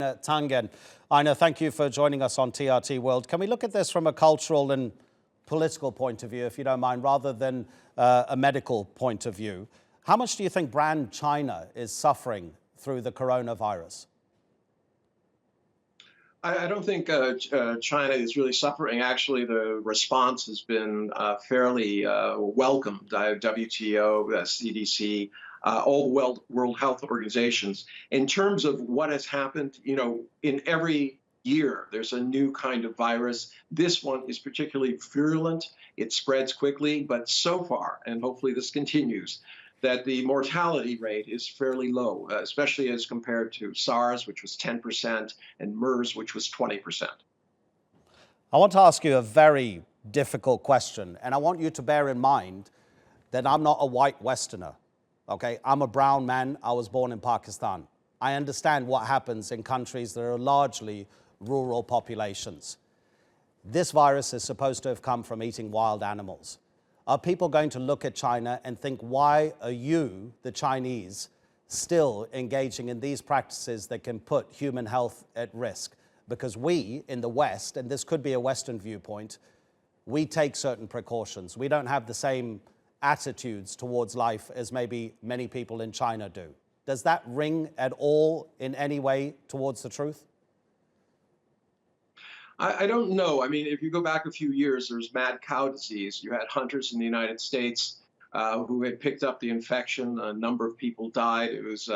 Einar Tangen. Einar, thank you for joining us on TRT World. Can we look at this from a cultural and political point of view, if you don't mind, rather than a medical point of view? How much do you think brand China is suffering through the coronavirus? I don't think China is really suffering. Actually, the response has been fairly welcomed. WTO, CDC, all the World Health Organizations. In terms of what has happened, in every year there's a new kind of virus. This one is particularly virulent. It spreads quickly, but so far, and hopefully this continues, that the mortality rate is fairly low, especially as compared to SARS, which was 10%, and MERS, which was 20%. I want to ask you a very difficult question, and I want you to bear in mind that I'm not a white Westerner, okay? I'm a brown man. I was born in Pakistan. I understand what happens in countries that are largely rural populations. This virus is supposed to have come from eating wild animals. Are people going to look at China and think, why are you, the Chinese, still engaging in these practices that can put human health at risk? Because we in the West, and this could be a Western viewpoint, we take certain precautions. We don't have the same attitudes towards life as maybe many people in China do. Does that ring at all in any way towards the truth? I don't know. I mean, if you go back a few years, there was mad cow disease. You had hunters in the United States who had picked up the infection. A number of people died. It was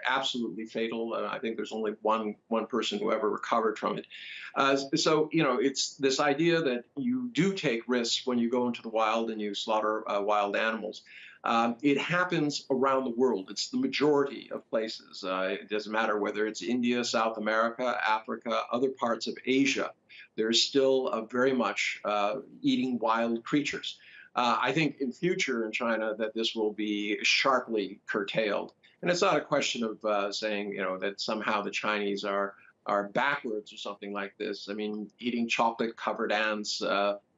absolutely fatal. I think there's only one person who ever recovered from it. So, it's this idea that you do take risks when you go into the wild and you slaughter wild animals. It happens around the world. It's the majority of places. It doesn't matter whether it's India, South America, Africa, other parts of Asia. There's still very much eating wild creatures. I think in future in China that this will be sharply curtailed. And it's not a question of saying, that somehow the Chinese are backwards or something like this. I mean, eating chocolate-covered ants,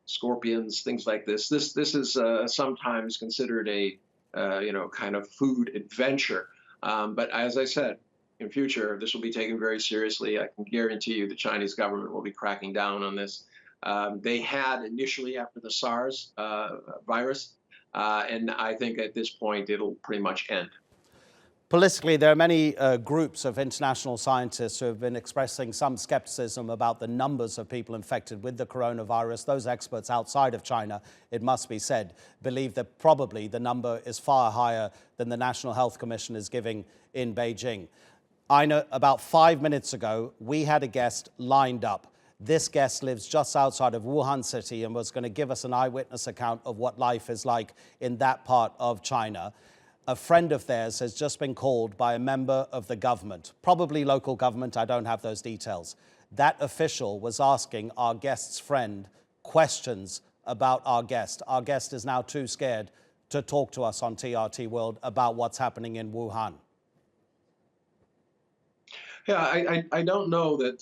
scorpions, things like this. This is sometimes considered a kind of food adventure. But as I said, in future, this will be taken very seriously. I can guarantee you the Chinese government will be cracking down on this. They had initially after the SARS virus, and I think at this point it'll pretty much end. Politically, there are many groups of international scientists who have been expressing some skepticism about the numbers of people infected with the coronavirus. Those experts outside of China, it must be said, believe that probably the number is far higher than the National Health Commission is giving in Beijing. I know about 5 minutes ago, we had a guest lined up. This guest lives just outside of Wuhan city and was going to give us an eyewitness account of what life is like in that part of China. A friend of theirs has just been called by a member of the government, probably local government, I don't have those details. That official was asking our guest's friend questions about our guest. Our guest is now too scared to talk to us on TRT World about what's happening in Wuhan. Yeah, I don't know that,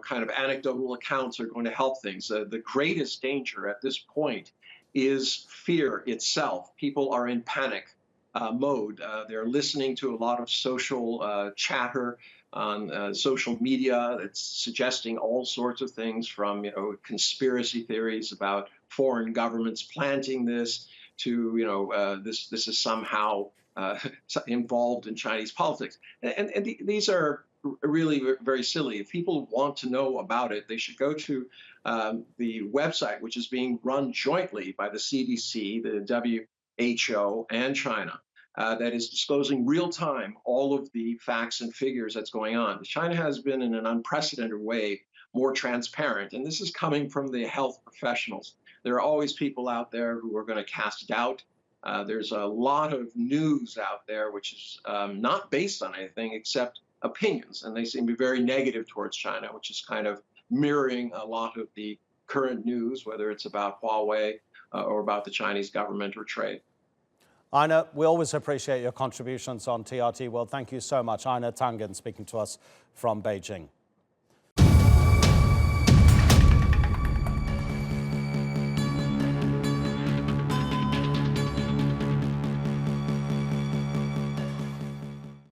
kind of anecdotal accounts are going to help things. The greatest danger at this point is fear itself. People are in panic mode. They're listening to a lot of social chatter on social media. It's suggesting all sorts of things from, conspiracy theories about foreign governments planting this to, this is somehow involved in Chinese politics. And these are really very silly. If people want to know about it, they should go to the website, which is being run jointly by the CDC, the WHO, and China, that is disclosing real time all of the facts and figures that's going on. China has been in an unprecedented way more transparent, and this is coming from the health professionals. There are always people out there who are going to cast doubt. There's a lot of news out there which is not based on anything except opinions, and they seem to be very negative towards China, which is kind of mirroring a lot of the current news, whether it's about Huawei or about the Chinese government or trade. Einar, we always appreciate your contributions on TRT World. Thank you so much. Einar Tangen speaking to us from Beijing.